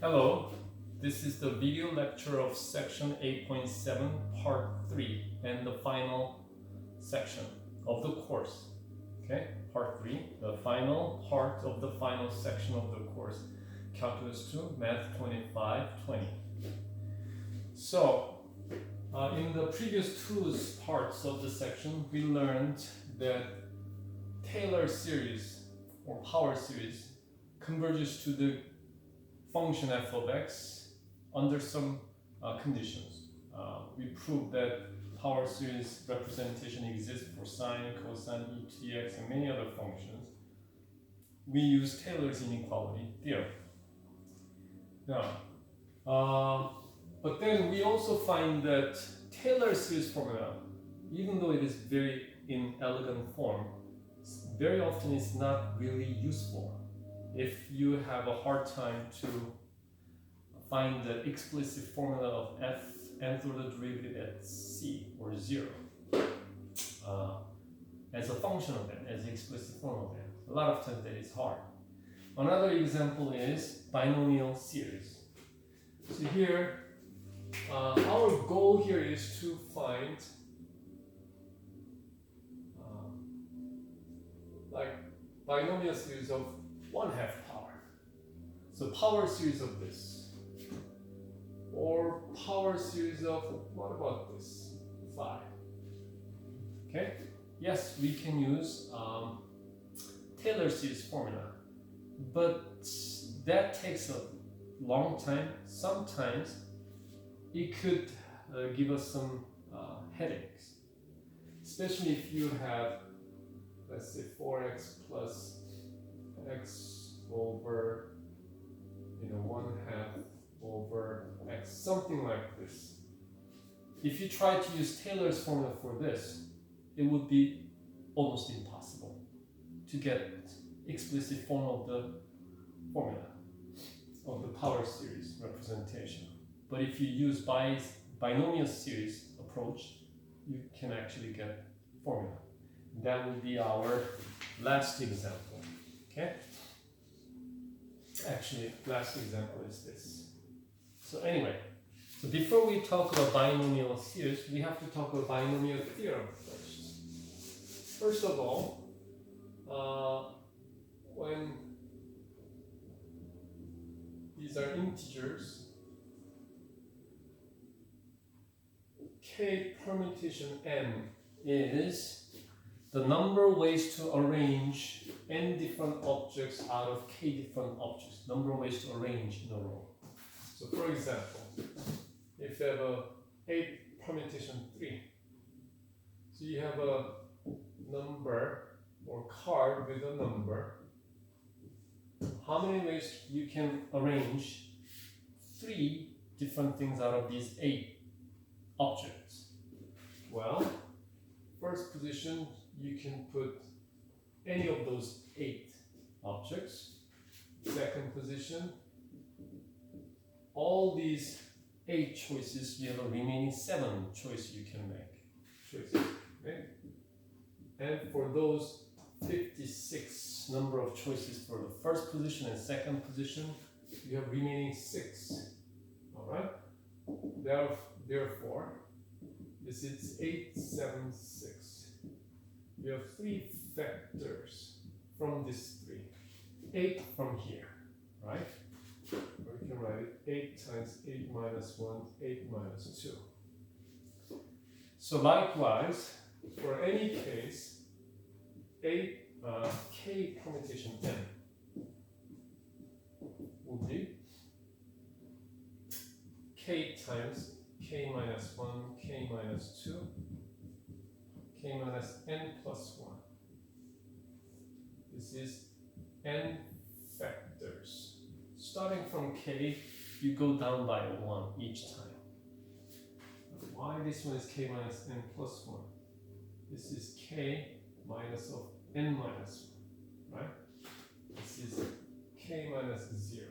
Hello, this is the video lecture of section 8.7 part 3 and the final section of the course. Okay, part 3, the final part of the final section of the course, Calculus 2, Math 25-20. So, in the previous two parts of the section, we learned that Taylor series or power series converges to the function f of x under some conditions. We proved that power series representation exists for sine, cosine, e to the x, and many other functions. We use Taylor's inequality theorem. Now, but then we also find that Taylor series formula, even though it is very in elegant form, very often is not really useful if you have a hard time to find the explicit formula of f nth order derivative at c or 0 as a function of n, as the explicit form of n. A lot of times that is hard. Another example is binomial series. So here, our goal here is to find like binomial series of 1/2 power. So power series of this, or power series of, what about this, 5. Okay, yes, we can use Taylor series formula, but that takes a long time. Sometimes it could give us some headaches, especially if you have, let's say, 4x plus x over 1/2 over x, something like this. If you try to use Taylor's formula for this, it would be almost impossible to get explicit form of the formula of the power series representation. But if you use binomial series approach, you can actually get formula. That will be our last example. Okay? Actually, last example is this. So anyway, so before we talk about binomial series, we have to talk about binomial theorem first. First of all, when these are integers, k permutation n is the number of ways to arrange n different objects out of k different objects. Number of ways to arrange in a row. So for example, if you have a 8 permutation 3, so you have a number or card with a number. How many ways you can arrange 3 different things out of these 8 objects? Well, first position, you can put any of those 8 objects. Second position, all these 8 choices, you have a remaining 7 choices you can make. Okay? And for those 56 number of choices for the first position and second position, you have remaining 6. Alright? Therefore, this is 8, 7, 6. You have 3 vectors from this 3. 8 from here, right? Or you can write it 8 times 8 minus 1, 8 minus 2. So likewise, for any case, 8 k permutation n will be k times k minus 1, k minus 2, k minus n plus 1. This is n vectors. Starting from k, you go down by 1 each time. Why this one is k minus n plus 1? This is k minus of n minus 1, right? This is k minus 0.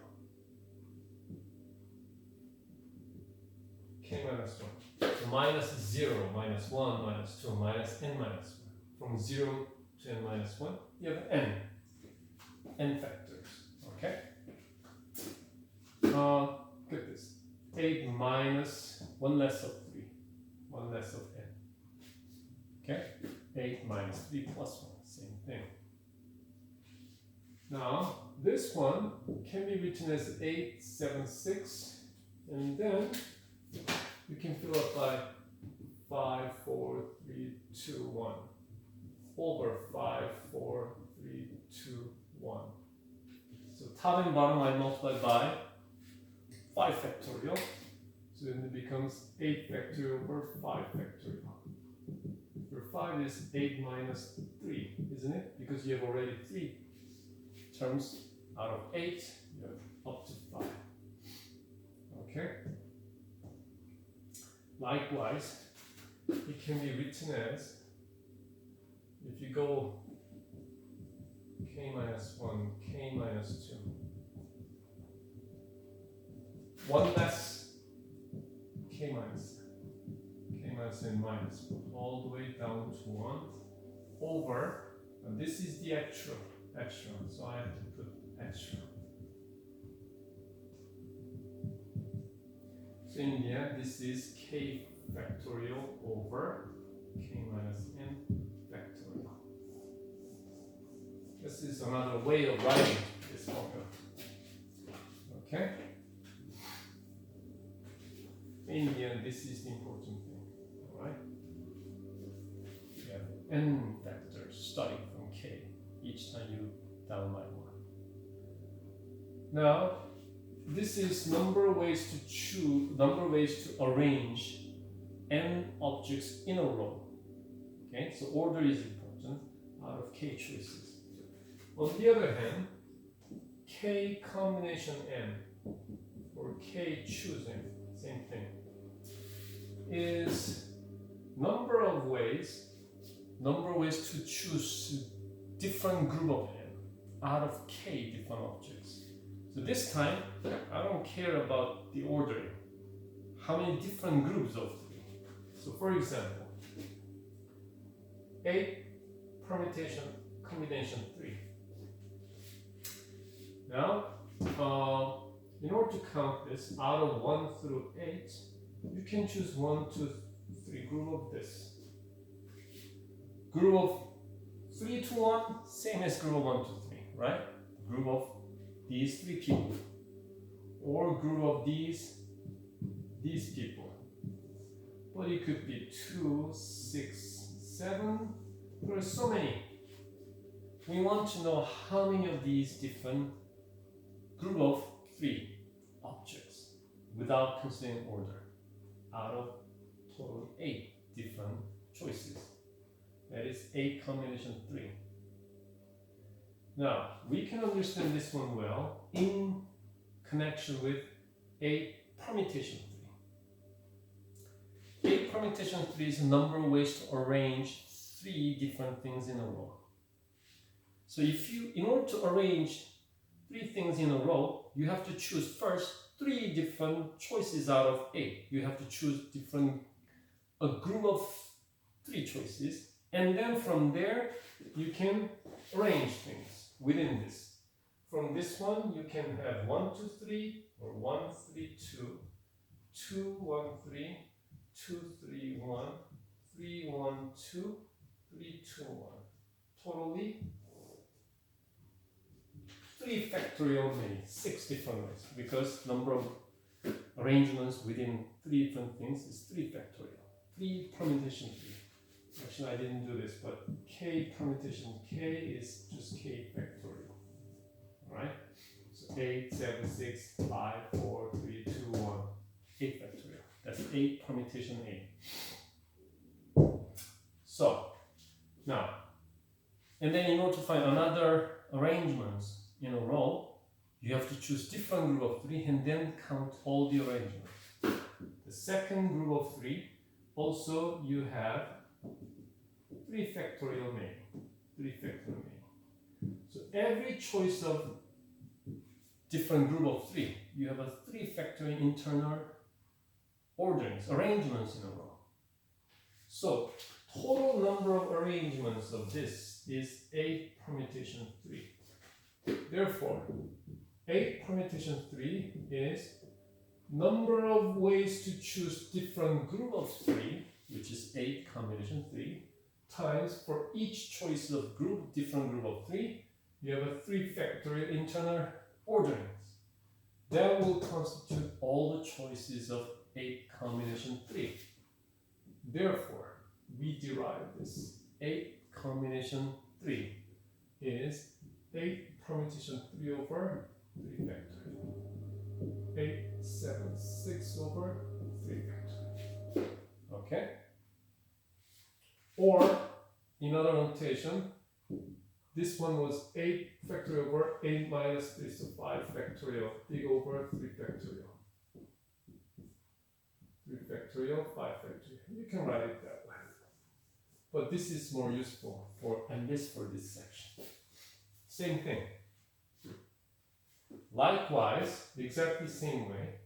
K minus 1. So minus 0, minus 1, minus 2, minus n minus 1. From 0 to n minus 1, you have n. n factors. Okay? Look at this. 8 minus 1 less of 3. 1 less of n. Okay? 8 minus 3 plus 1. Same thing. Now, this one can be written as 8, 7, 6. And then you can fill up by 5, 4, 3, 2, 1. Over 5, 4, 3, 2, 1. So top and bottom I multiply by 5 factorial. So then it becomes 8 factorial over 5 factorial. Where 5 is 8 minus 3, isn't it? Because you have already 3 terms out of 8, you have up to 5. Okay? Likewise, it can be written as, if you go k minus 1, k minus 2, 1 less k minus n minus 1, all the way down to 1 over, and this is the extra, so I have to put extra. So in the end, this is k factorial over k minus n factorial. This is another way of writing this formula. Okay? In the end, this is the important thing. Alright? You have n factors starting from k each time you down by 1. Now, this is number of ways to arrange n objects in a row. Okay, so order is important out of k choices. On the other hand, k combination n or k choose n, same thing, is number of ways to choose different group of n out of k different objects. So this time, I don't care about the ordering. How many different groups of 3? So for example, 8 permutation combination 3. Now, in order to count this, out of 1 through 8, you can choose 1, 2, 3 group of this. Group of 3 to 1, same as group of 1 to 3, right? Group of these 3 people. Or group of these people. But it could be 2, 6, 7. There are so many. We want to know how many of these different group of 3 objects without considering order out of total 8 different choices. That is 8 combination 3. Now, we can understand this one well in connection with 8 permutation 3. 8 permutation 3 is a number of ways to arrange 3 different things in a row. So in order to arrange 3 things in a row, you have to choose first 3 different choices out of 8. You have to choose a group of 3 choices, and then from there you can arrange things within this. From this one you can have 1, 2, 3, or 1, 3, 2, 2, 1, 3, 2, 3, 1, 3, 1, 2, 3, 2, 1. Totally 3 factorial many, 6 different ways, because number of arrangements within 3 different things is 3 factorial. 3 permutation 3. Actually, I didn't do this, but k permutation k is just k factorial. Alright? So 8, 7, 6, 5, 4, 3, 2, 1. 8 factorial. That's 8 permutation 8. So, now, and then in order to find another arrangements in a row, you have to choose different group of 3 and then count all the arrangements. The second group of 3, also you have 3 factorial many. 3 factorial many. So every choice of different group of 3, you have a 3 factorial internal orderings, arrangements in a row. So total number of arrangements of this is 8 permutation 3. Therefore, 8 permutation 3 is number of ways to choose different group of 3, which is 8 combination 3, times for each choice of group, different group of 3, you have a 3 factorial internal orderings. That will constitute all the choices of 8 combination 3. Therefore, we derive this 8 combination 3 is 8 permutation 3 over 3 factorial. 8, 7, 6 over 3 factorial. Okay? Or, in other notation, this one was 8 factorial over 8 minus 3, so 5 factorial, big over 3 factorial. 3 factorial, 5 factorial. You can write it that way. But this is more useful for, at least for this section. Same thing. Likewise, exactly same way,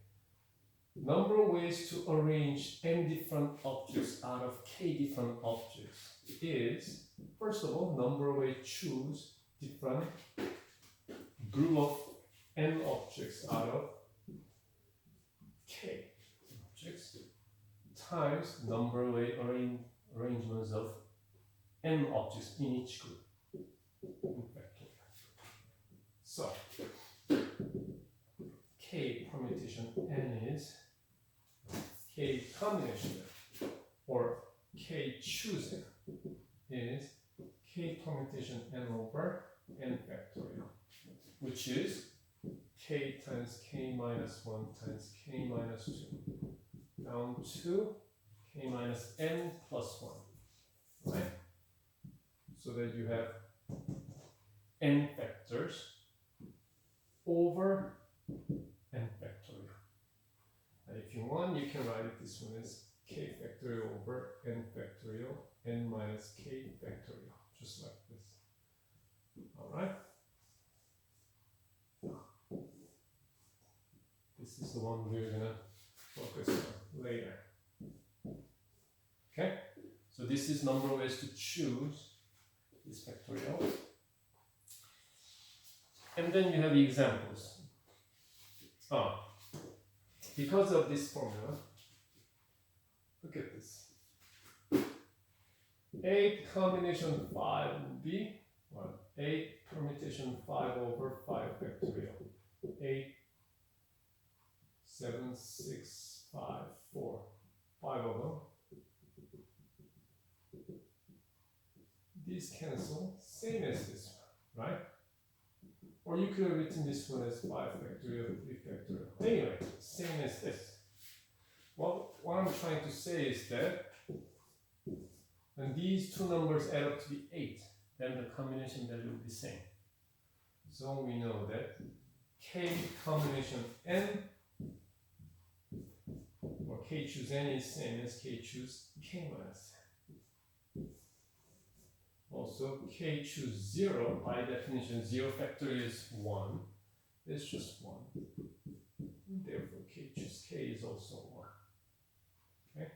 number of ways to arrange n different objects out of k different objects is, first of all, number of ways choose different group of n objects out of k objects times number of way arrangements of n objects in each group. So, k permutation n is k combination or k choosing is k permutation n over n factorial, which is k times k minus 1 times k minus 2 down to k minus n plus 1, right? So that you have n factors over n factorial. And if you want, you can write it this one as k factorial over n factorial, n minus k factorial, just like this. Alright? This is the one we're gonna focus on later. Okay? So this is number of ways to choose this factorial. And then you have the examples. Because of this formula, look at this. 8 combination 5 would be what? 8 permutation 5 over 5 factorial. 8, 7, 6, 5, 4. 5 of them. These cancel, same as this one, right? Or you could have written this one as 5 factorial, 3 factorial. Anyway, same as this. Well, what I'm trying to say is that when these two numbers add up to be 8, then the combination value will be same. So we know that k combination n, or k choose n is same as k choose k minus n. Also, k choose 0, by definition, 0 factorial is 1. It's just 1. Therefore, k choose k is also 1. Okay?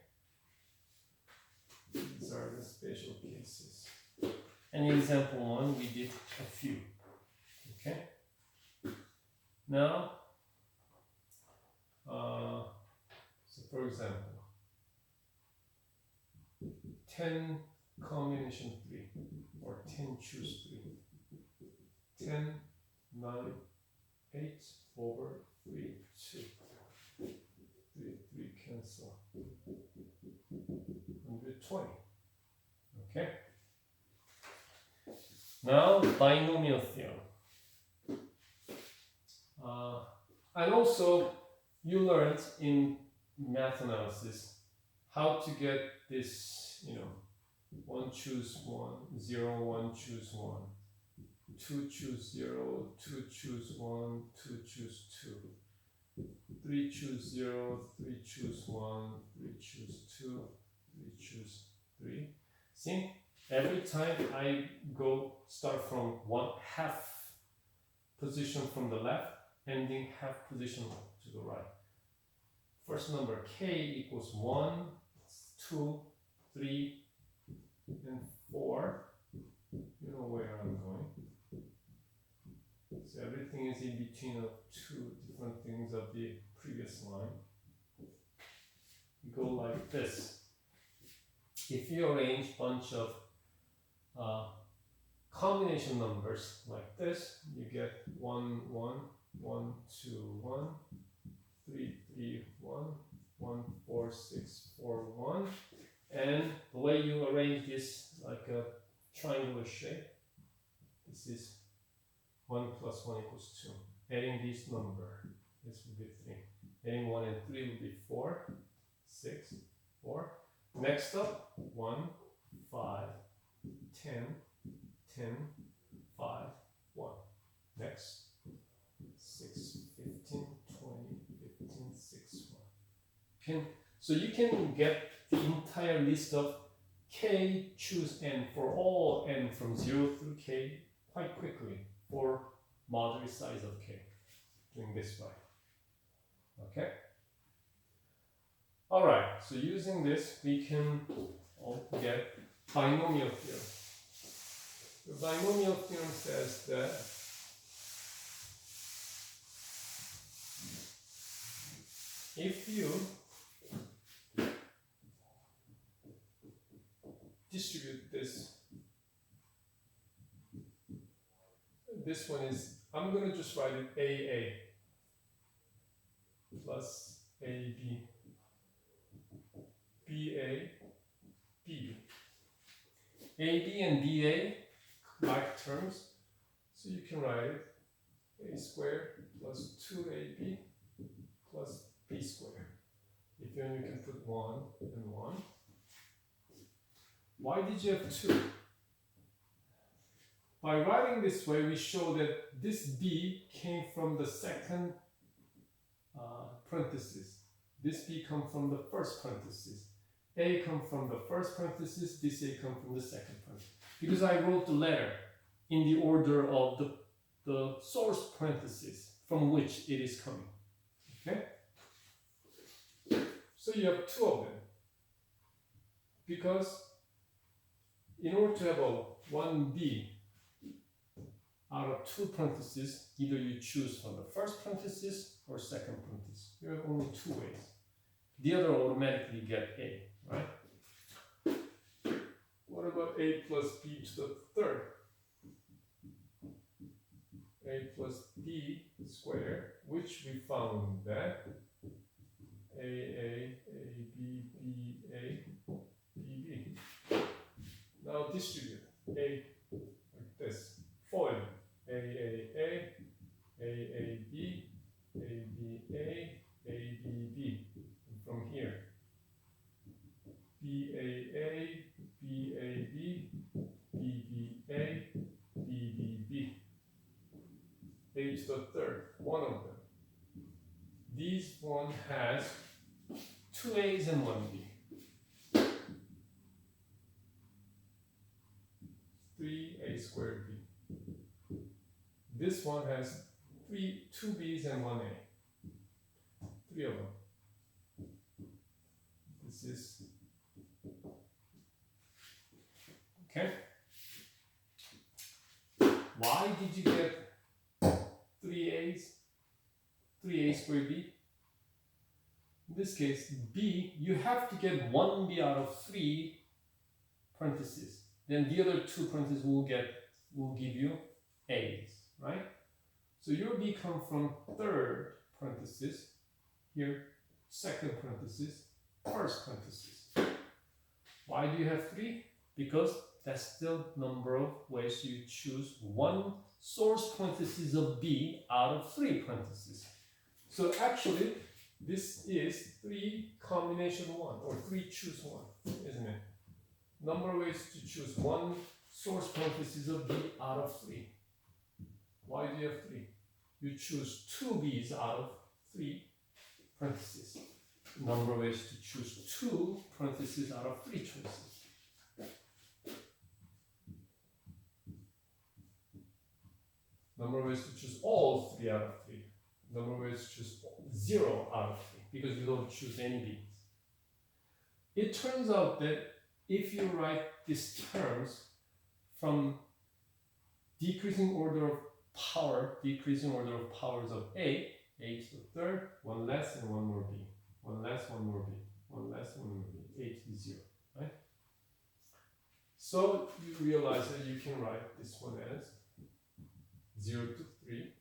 These are the special cases. And in example 1, we did a few. Okay? Now, so for example, 10 combination 3 or 10 choose 3. 10, 9, 8 over 3, 2. 3 cancel. 120. Okay? Now, binomial theorem. And also, you learned in math analysis how to get this, 1 choose 1, 0, 1 choose 1, 2 choose 0, 2 choose 1, 2 choose 2, 3 choose 0, 3 choose 1, 3 choose 2, 3 choose 3. See, every time I start from half position from the left, ending half position to the right. First number k equals 1, 2, 3, and 4. You know where I'm going. between two different things of the previous line. You go like this. If you arrange bunch of combination numbers like this, you get 1, 1, 1, 2, 1, 3, 3, 1, 1, 4, 6, 4, 1. And the way you arrange this like a triangular shape, this is 1 plus 1 equals 2. Adding this number, this will be 3. Adding 1 and 3 will be 4, 6, 4. Next up, 1, 5, 10, 10, 5, 1. Next, 6, 15, 20, 15, 6, 1. So you can get the entire list of k, choose n for all n from 0 through k quite quickly for moderate size of k, doing this way. Okay? Alright, so using this we can get binomial theorem. The binomial theorem says that if you distribute this one is, I'm going to just write it AA plus AB, BA, BB. AB and BA like terms, so you can write it A squared plus 2AB plus B squared. If you can put 1 and 1. Why did you have 2? By writing this way, we show that this B came from the second parenthesis. This B comes from the first parenthesis. A comes from the first parenthesis, this A comes from the second parenthesis. Because I wrote the letter in the order of the source parenthesis from which it is coming. Okay? So you have 2 of them. Because in order to have a 1B out of 2 parentheses, either you choose from the first parenthesis or second parenthesis. You have only 2 ways. The other automatically get A, right? What about A plus B to the third? A plus B squared, which we found that A, B, B. Now distribute A like this. FOIL. A, B, B. And from here, B, B, B. A to the third, one of them. This one has 2 A's and 1 B. 3A squared B. This one has 2 B's and 1 A. 3 of them. This is okay. Why did you get 3 A's? 3A squared B? In this case, B, you have to get 1 B out of 3 parentheses. Then the other 2 parentheses will give you A's, right? So your B comes from third parenthesis, here second parenthesis, first parenthesis. Why do you have 3? Because that's the number of ways you choose 1 source parenthesis of B out of 3 parentheses. So actually, this is 3 combination 1 or 3 choose 1, isn't it? Number of ways to choose 1 source parenthesis of B out of 3. Why do you have 3? You choose 2 B's out of 3 parentheses. Number of ways to choose 2 parentheses out of 3 choices. Number of ways to choose all 3 out of 3. Number of ways to choose 0 out of 3 because you don't choose any B's. It turns out that if you write these terms from decreasing order of power, decreasing order of powers of a to the third, one less and one more b, one less, one more b, one less, one more b, a to the 0, right? So you realize that you can write this one as 0 to 3.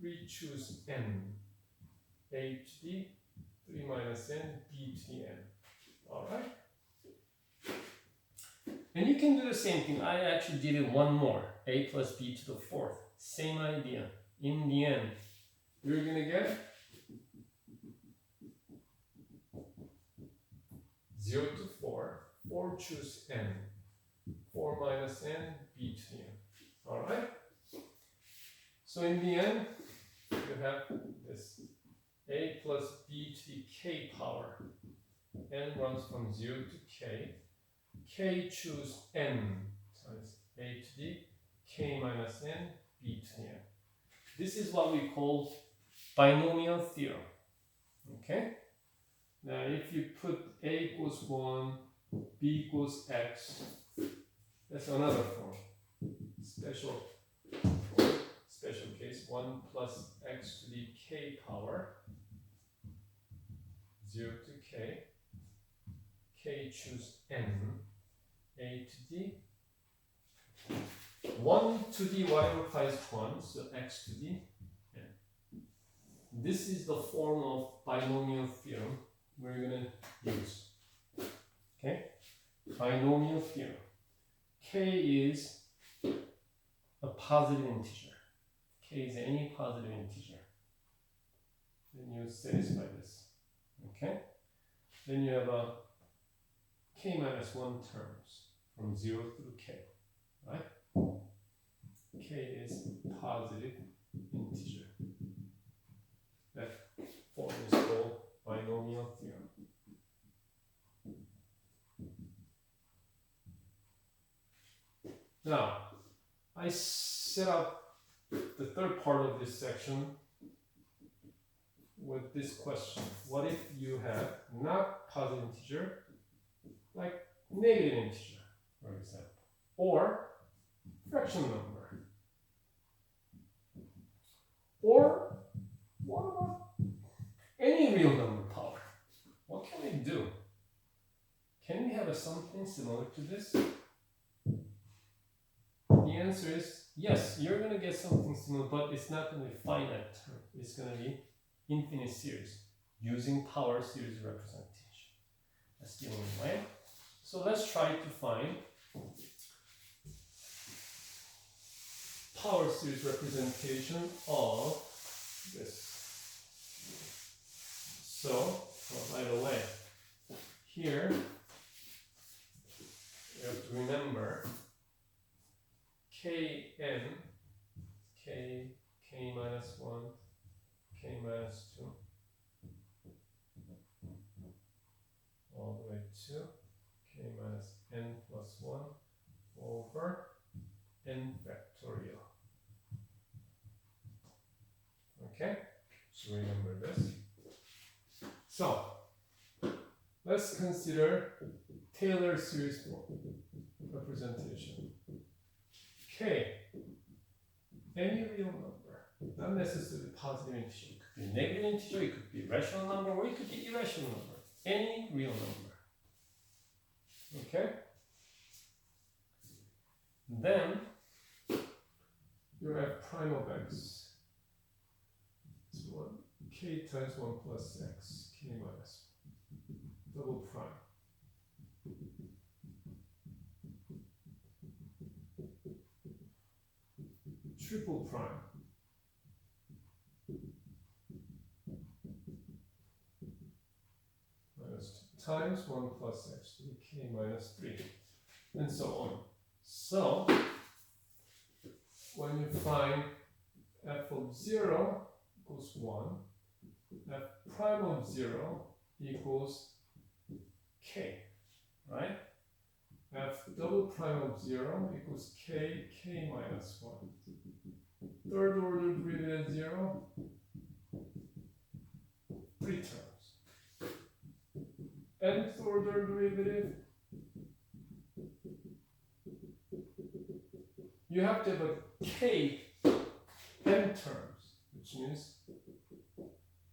We choose n, a to the 3 minus n, b to the n. Alright? And you can do the same thing. I actually did it one more. A plus b to the 4th. Same idea. In the end, you're going to get 0 to 4. 4 choose n. 4 minus n, b to the n. Alright? So in the end, you have this a plus b to the k power. N runs from 0 to k. K choose n times a to the k minus n, b to the n. This is what we call binomial theorem. Okay? Now if you put a equals 1, b equals x, that's another form. Special case, 1 plus x to the k power, 0 to k. K choose n, a to the 1 to the whatever implies 1, so x to the n. This is the form of binomial theorem we're going to use. Okay? Binomial theorem. K is a positive integer. K is any positive integer. Then you satisfy this. Okay? Then you have a k minus 1 terms from 0 through k, right? K is positive integer. That form is called binomial theorem. Now, I set up the third part of this section with this question. What if you have not positive integer, like negative integer, for example, or fraction number? Or what about any real number power? What can we do? Can we have something similar to this? The answer is yes, you're going to get something similar, but it's not going to be finite term. It's going to be infinite series using power series representation. That's the only way. So let's try to find power series representation of this. So, by the way, here you have to remember Kn, k minus 1, k minus 2, all the way to k minus n plus 1 over n factorial. Okay, so remember this. So, let's consider Taylor series form representation. K, any real number, not necessarily positive integer. It could be negative integer, it could be rational number, or it could be irrational number. Any real number. Okay? Then, you have prime of x. It's 1, k times 1 plus x, k minus 1. Double prime. Triple prime. Minus 2 times 1 plus x to the k minus 3. And so on. So, when you find f of 0 equals 1, f prime of 0 equals k, right? F double prime of 0 equals k minus 1. Third order derivative 0, 3 terms. Nth order derivative, you have to have a k n terms, which means,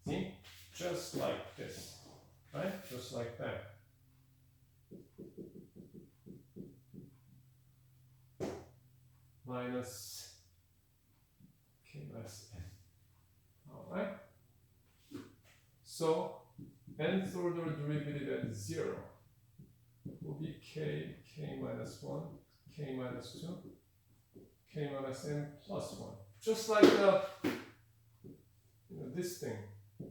see, just like this, right? Just like that. Minus k minus n. All right. So nth order derivative at 0 will be k minus 1, k minus 2, k minus n plus 1. Just like this thing,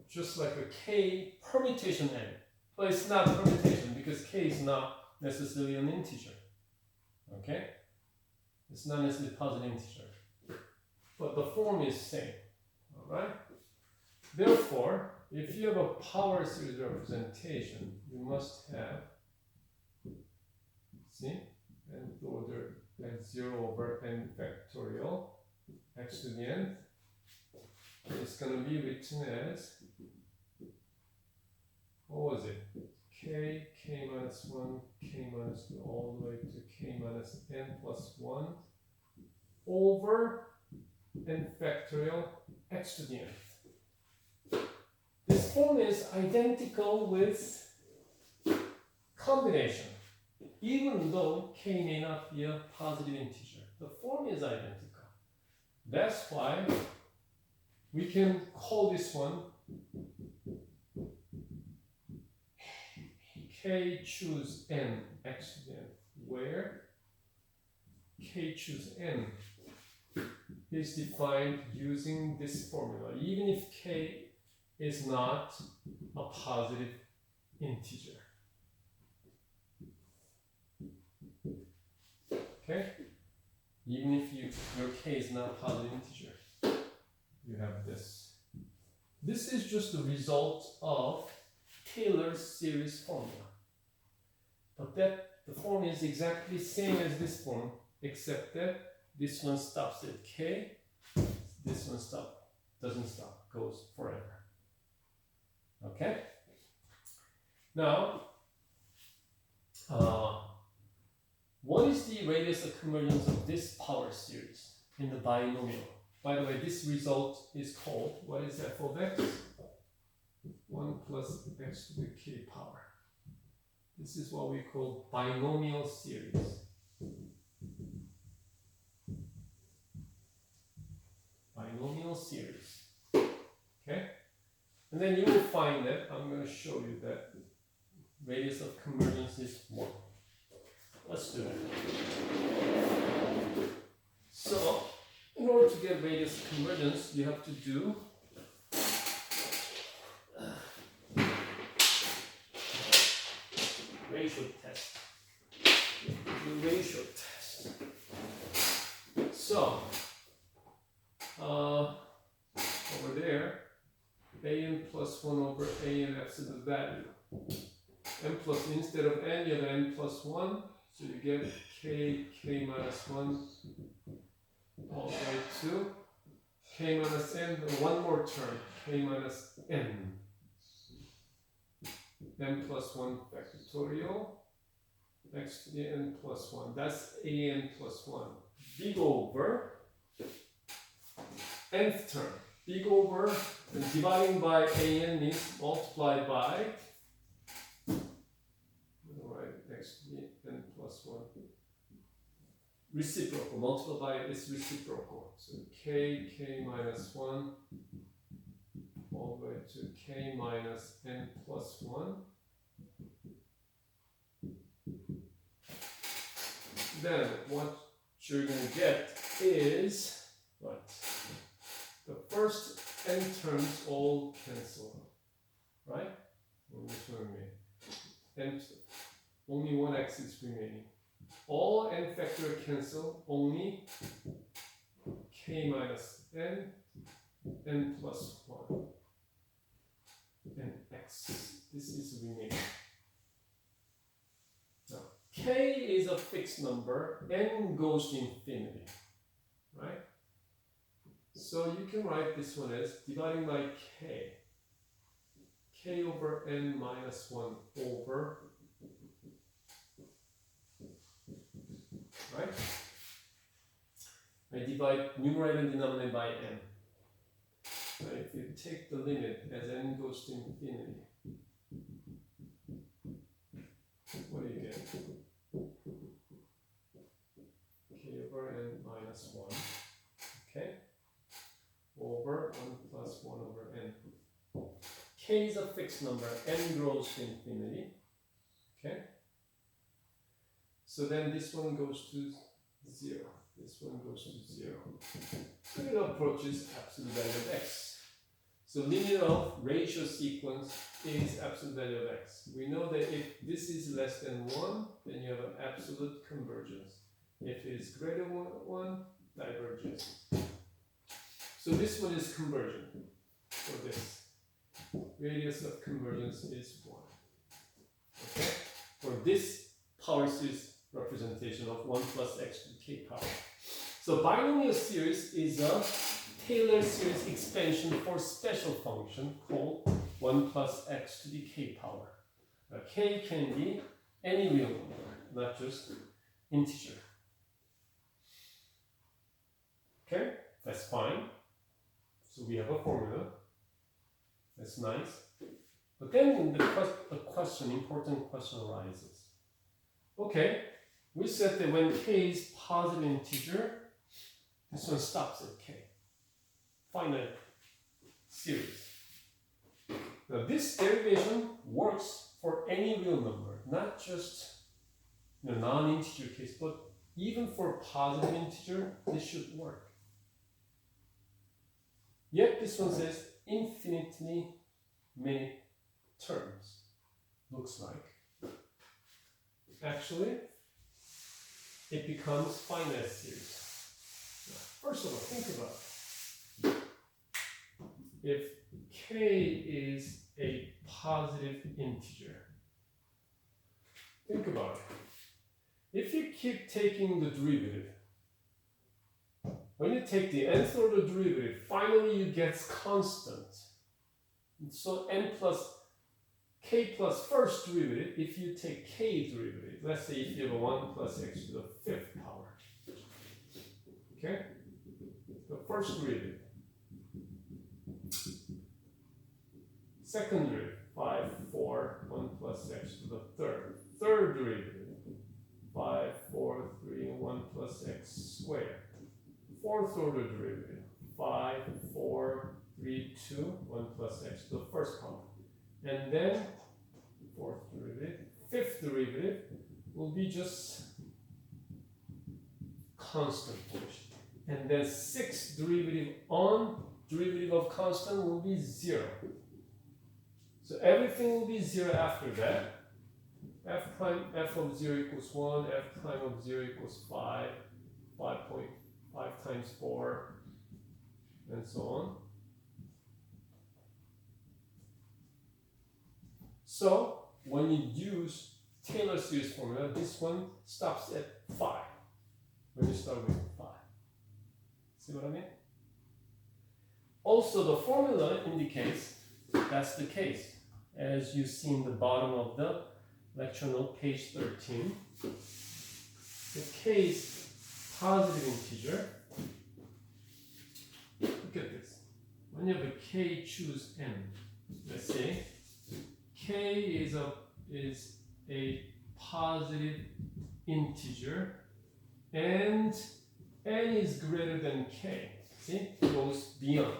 just like a k permutation n. But it's not permutation because k is not necessarily an integer. Okay? It's not necessarily positive integer. But the form is same. Alright? Therefore, if you have a power series representation, you must have, see, nth order at 0 over n factorial x to the nth. It's going to be written as, what was it? K minus 1, k minus 2, all the way to k minus n plus 1 over n factorial x to the nth. This form is identical with combination, even though k may not be a positive integer. The form is identical. That's why we can call this one k choose n x to the n, where k choose n is defined using this formula, even if k is not a positive integer. Okay? Even if your k is not a positive integer, you have this. This is just the result of Taylor's series formula. But the form is exactly the same as this form, except that this one stops at k, this one doesn't stop, goes forever. Okay? Now, what is the radius of convergence of this power series in the binomial? By the way, this result is called, what is f of x? 1 plus x to the k power. This is what we call binomial series. Binomial series. Okay? And then you will find that, I'm going to show you that radius of convergence is 1. Let's do it. So, in order to get radius of convergence, you have to do ratio test. The ratio test. So, over there, an plus 1 over an absolute value. N plus, instead of n, you have n plus 1. So you get k minus 1 all the way to k minus n, one more term, k minus n. N plus 1 factorial, x to the n plus 1. That's an plus 1. Big over nth term. Big over, and dividing by an means multiplied by, alright, x to the n plus 1. Reciprocal, multiplied by its reciprocal. So k minus 1 all the way to k minus n plus 1. Then what you're going to get is what? The first n terms all cancel, right? Which one remain? Only one x is remaining. All n factorial cancel, only k minus n, n plus 1, and x. This is remaining. Now, k is a fixed number, n goes to infinity, right? So you can write this one as dividing by k over n minus 1 over, right? divide numerator and denominator by n. Now if you take the limit as n goes to infinity, what do you get? K over n minus 1, okay? Over 1 plus 1 over n. K is a fixed number, n grows to infinity, okay? So then this one goes to 0. This one goes to 0. So it approaches absolute value of x. So linear of ratio sequence is absolute value of x. We know that if this is less than 1, then you have an absolute convergence. If it is greater than 1, divergence. So this one is convergent for this. Radius of convergence is 1. Okay? For this power series representation of 1 plus x to the k power. So binomial series is a Taylor series expansion for special function called 1 plus x to the k power. K can be any real number, not just integer. Okay, that's fine. So we have a formula. That's nice. But then important question arises. Okay, we said that when k is positive integer, this one stops at k. Finite series. Now this derivation works for any real number, not just non-integer case, but even for positive integer, this should work. Yet this one says infinitely many terms. Looks like. Actually, it becomes finite series. Now, first of all, think about it. If k is a positive integer, think about it. If you keep taking the derivative, when you take the nth order derivative, finally you get constant. So n plus k plus first derivative, if you take k derivative, let's say if you have a 1 plus x to the 5th power. Okay? The first derivative. Second derivative, 5, 4, 1 plus x to the 3rd. Third derivative, 5, 4, 3, 1 plus x squared. Fourth order derivative, 5, 4, 3, 2, 1 plus x to the 1st power. And then, fourth derivative, fifth derivative will be just constant function. And then sixth derivative on derivative of constant will be 0. So everything will be 0 after that. F of 0 equals 1, f prime of 0 equals 5, 5.5 times 4, and so on. So when you use Taylor series formula, this one stops at 5. When you start with 5. See what I mean? Also, the formula indicates that's the case. As you see in the bottom of the lecture note, page 13. The k is positive integer. Look at this. When you have a k, choose n. Let's say k is a positive integer and n is greater than k. See? It goes beyond.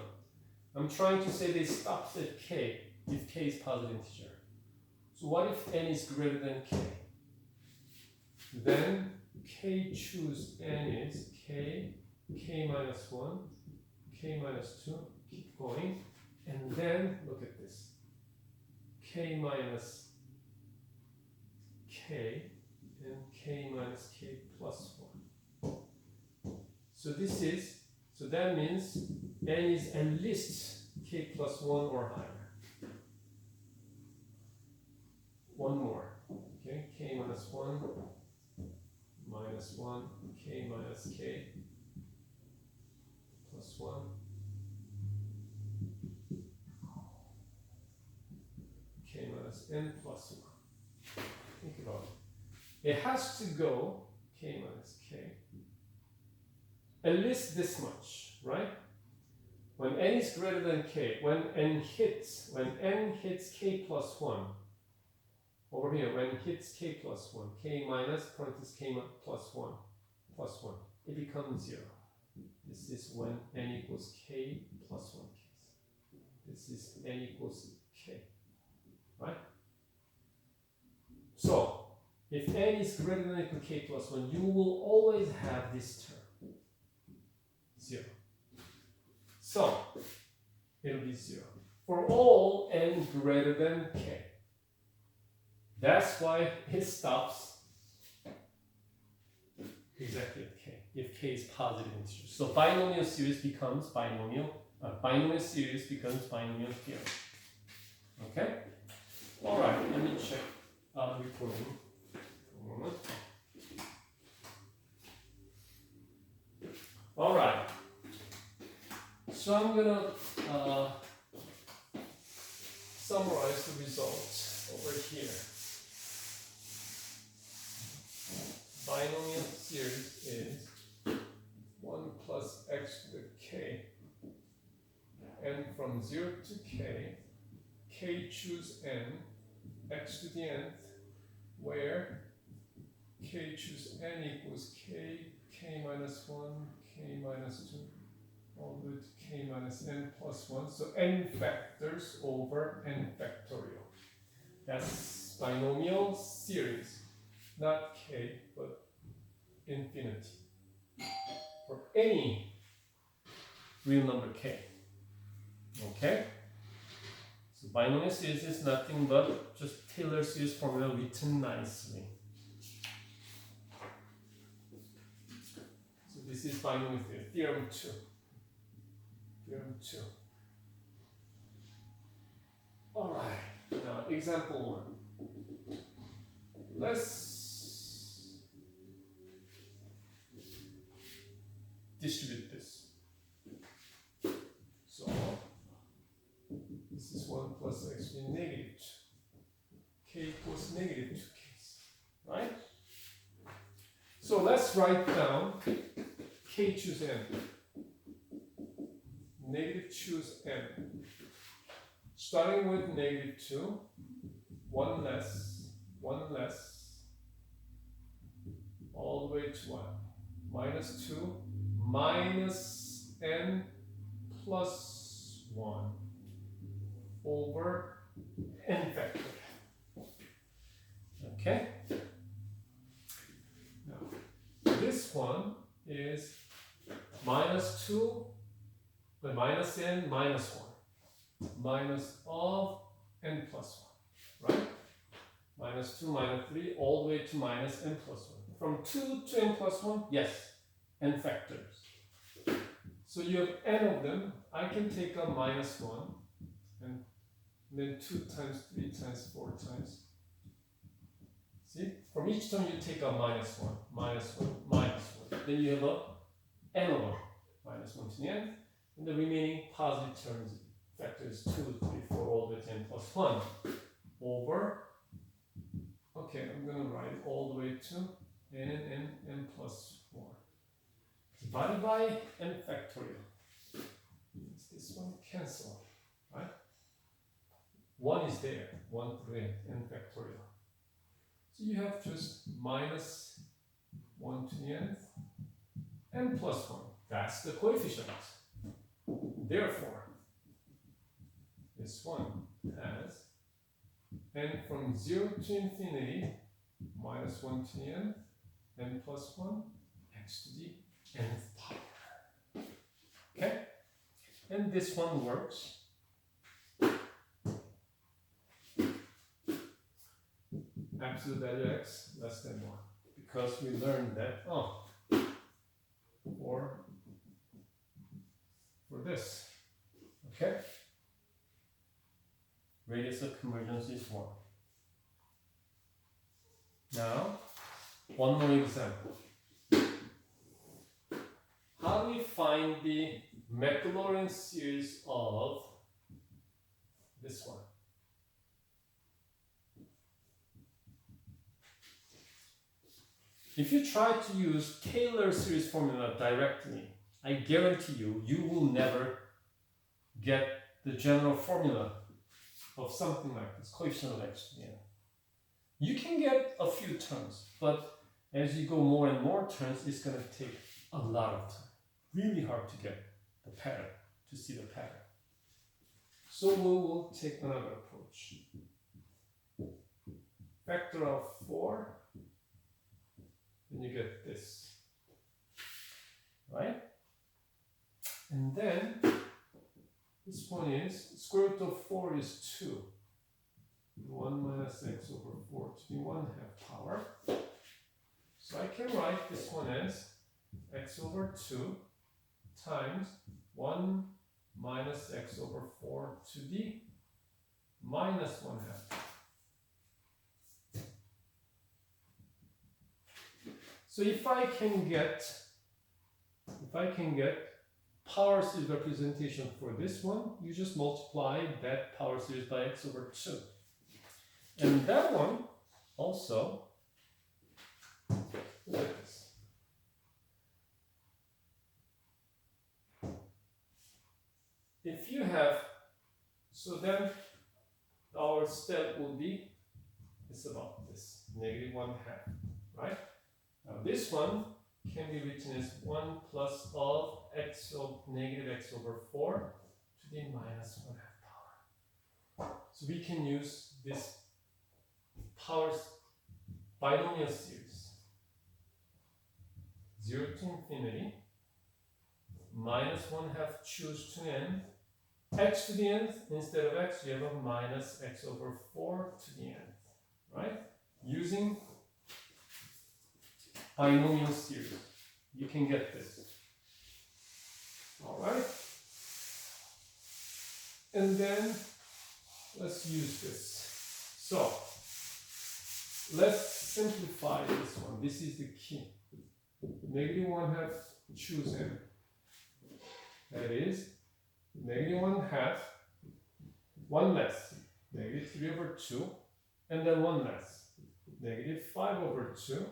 I'm trying to say that it stops at k if k is positive integer. So what if n is greater than k? Then k choose n is k, k minus 1, k minus 2, keep going. And then, look at this. K minus k and k minus k plus 1. So that means n is at least k plus 1 or higher. One more. Okay, k minus 1, minus 1, k minus k plus 1. K minus n plus 1. Think about it. It has to go k minus k at least this much, right? When n is greater than k, when n hits k plus 1, over here, when hits k plus 1, k minus parenthesis k plus 1, it becomes 0. This is when n equals k plus 1 case. This is n equals k, right? So, if n is greater than or equal to k plus 1, you will always have this term, 0. So, it'll be 0 for all n greater than k. That's why it stops exactly at k, if k is positive integer. So binomial series becomes binomial theorem. Okay? Alright, let me check recording for a moment. Alright. So I'm gonna summarize the results over here. Binomial series is 1 plus x to the k, and from 0 to k choose n, x to the nth, where k choose n equals k minus 1, k minus 2, all the way to k minus n plus 1. So n factors over n factorial. That's binomial series. Not k, but infinity. For any real number k. Okay? So binomial series is nothing but just Taylor series formula written nicely. So this is binomial theorem, theorem 2. Theorem 2. Alright, now example 1. Let's distribute this. So this is 1 plus x being negative 2. K equals negative 2 case, right? So let's write down k choose n. Negative choose n. Starting with negative 2, 1 less, all the way to what? Minus 2, minus n plus 1 over n factorial. Okay? Now, this one is minus 2, the minus n minus 1, minus of n plus 1, right? Minus 2, minus 3, all the way to minus n plus 1. From 2 to n plus 1, yes, n factors. So you have n of them. I can take a minus 1, and then 2 times, 3 times, 4 times. See? From each term you take a minus 1, minus 1, minus 1. Then you have a n over minus 1 to the n, and the remaining positive terms, factors 2, 3, 4, all the way to n plus 1 over, okay, I'm going to write it all the way to n plus 4. Divided by n factorial. This one cancel, right? 1 is there, 1 to the n factorial. So you have just minus 1 to the nth, n plus 1. That's the coefficient. Therefore, this one has n from 0 to infinity, minus 1 to the nth, n plus 1, x to the nth power. Okay? And this one works. Absolute value x less than 1. Because we learned that, for this. Okay? Radius of convergence is 1. Now, one more example. How do we find the Maclaurin series of this one? if you try to use Taylor series formula directly, I guarantee you, you will never get the general formula of something like this, coefficient of x to the n. You can get a few terms, but as you go more and more terms, it's going to take a lot of time. Really hard to get the pattern, to see the pattern. So we will take another approach. Factor of 4, and you get this, right? And then this one is square root of 4 is 2. 1 minus x over 4 to the 1/2 power. So I can write this one as x over 2 times 1 minus x over 4 to the minus 1/2. So if I can get power series representation for this one, you just multiply that power series by x over 2. And that one also, look at this. If you have, so then our step will be, it's about this, negative 1/2, right? Now this one can be written as 1 plus of x of negative x over 4 to the minus 1/2 power. So we can use this power binomial series 0 to infinity minus 1/2 choose to n x to the nth. Instead of x, you have a minus x over 4 to the nth, right? Using binomial series, you can get this. All right? And then let's use this. So let's simplify this one. This is the key. Negative 1/2 choose n. That is negative 1/2, 1 less, negative 3 over 2, and then 1 less, negative 5 over 2,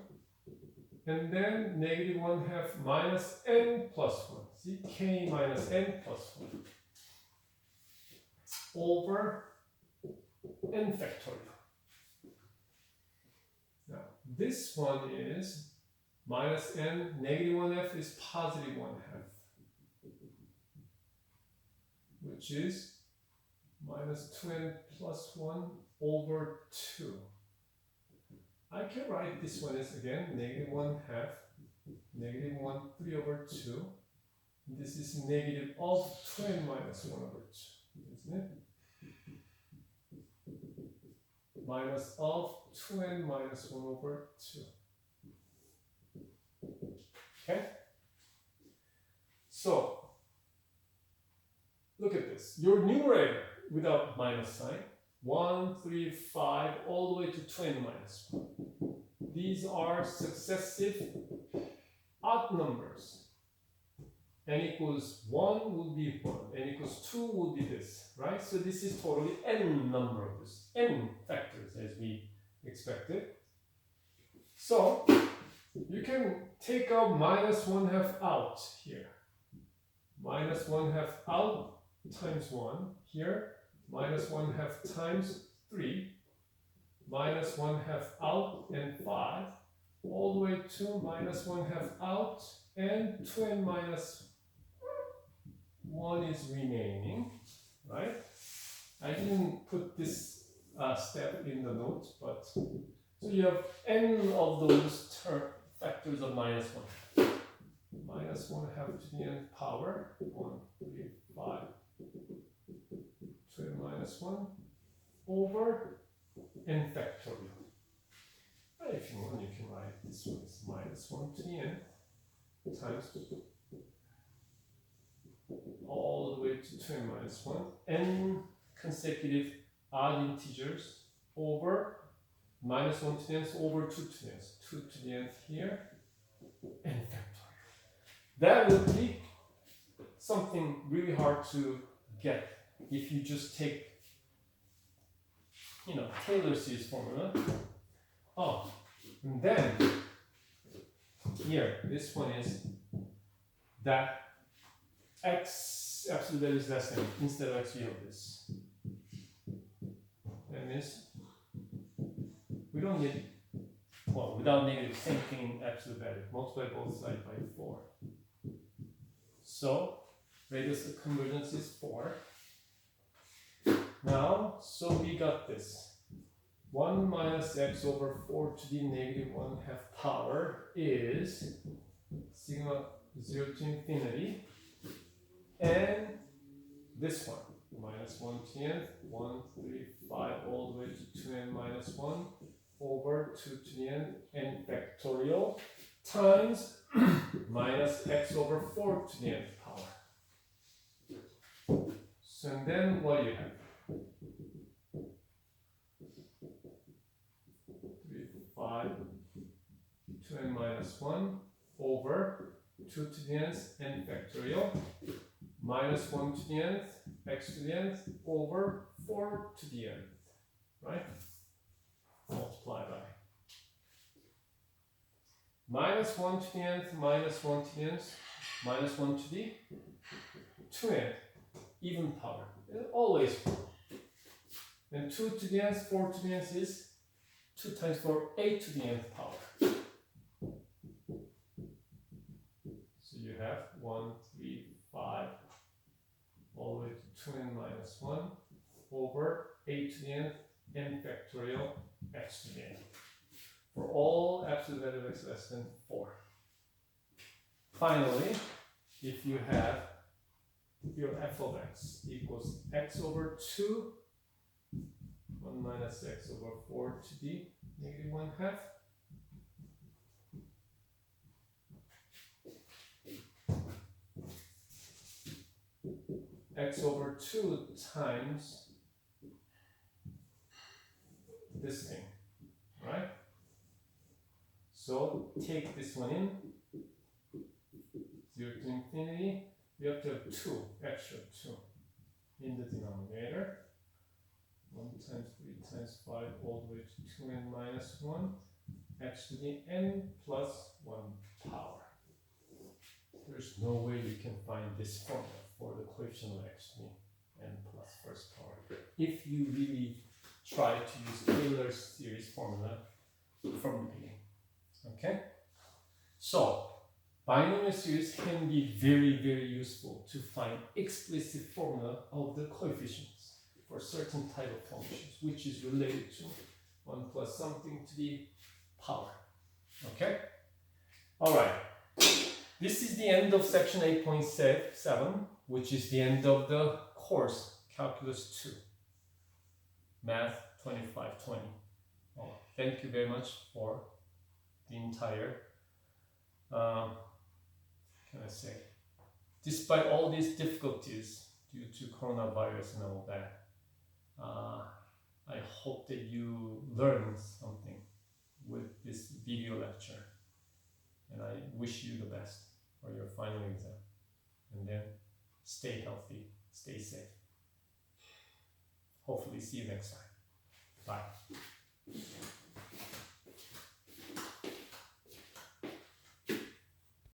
and then negative 1/2 minus n plus 1. See, k minus n plus 1 over n factorial. Now, this one is minus n, negative 1/2 is positive 1/2, which is minus 2n plus 1 over 2. I can write this one as, again, negative 1/2, negative 1/3 over 2. This is negative of 2n minus 1 over 2, isn't it? Minus of 2n minus 1 over 2. Okay? So, look at this. Your numerator without minus sign, 1, 3, 5, all the way to 2n minus 1. These are successive odd numbers. N equals 1 would be 1, n equals 2 would be this, right? So this is totally n numbers, n factors as we expected. So you can take out minus 1/2 out here. Minus 1/2 out times 1 here, minus 1/2 times 3, minus 1/2 out and 5, all the way to minus 1/2 out and 2n minus 1 is remaining, right? I didn't put this step in the notes, but so you have n of those factors of minus 1/2. Minus 1/2 to the nth power, 1, 3, 5, 2n minus 1 over n factorial. If you want, you can write this one as minus 1 to the n times all the way to 2n minus 1, n consecutive odd integers over minus 1 to the nth over 2 to the nth, 2 to the nth here, n factorial. That would be something really hard to get if you just take, Taylor series formula. Oh, and then here, this one is that x absolute value is less than instead of x, we have this. That means we don't need, well, without negative, same thing in absolute value. Multiply both sides by 4. So radius of convergence is 4. Now, so we got this. 1 minus x over 4 to the negative 1/2 power is sigma 0 to infinity. And this one, minus 1 to the nth, 1, 3, 5, all the way to 2n minus 1 over 2 to the nth n factorial times minus x over 4 to the nth power. So and then what do you have? 3, 5, 2n minus 1 over 2 to the nth n factorial minus 1 to the nth x to the nth over 4 to the nth, right? Multiply by minus 1 to the nth minus 1 to the nth minus 1 to the 2n, even power, always 4. And 2 to the nth, 4 to the nth is 2 times 4, 8 to the nth power. So you have 1, 3, 5, all the way to 2n minus 1 over 8 to the nth n factorial x to the n. For all absolute value of x less than 4. Finally, if you have your f of x equals x over 2, 1 minus x over 4 to the negative 1/2. X over 2 times this thing, right? So take this one in, 0 to infinity, we have to have 2, extra 2 in the denominator. 1 times 3 times 5 all the way to 2n minus 1, x to the n plus 1 power. There's no way you can find this formula for the coefficient of x to the n plus first power if you really try to use Taylor's series formula from the beginning. Okay? So, binomial series can be very, very useful to find explicit formula of the coefficients for certain type of functions, which is related to 1 plus something to the power. Okay? Alright. This is the end of section 8.7, which is the end of the course, Calculus 2, Math 2520. Thank you very much for the entire, can I say, despite all these difficulties due to coronavirus and all that, I hope that you learned something with this video lecture, and I wish you the best for your final exam. And then stay healthy, stay safe. Hopefully see you next time. Bye.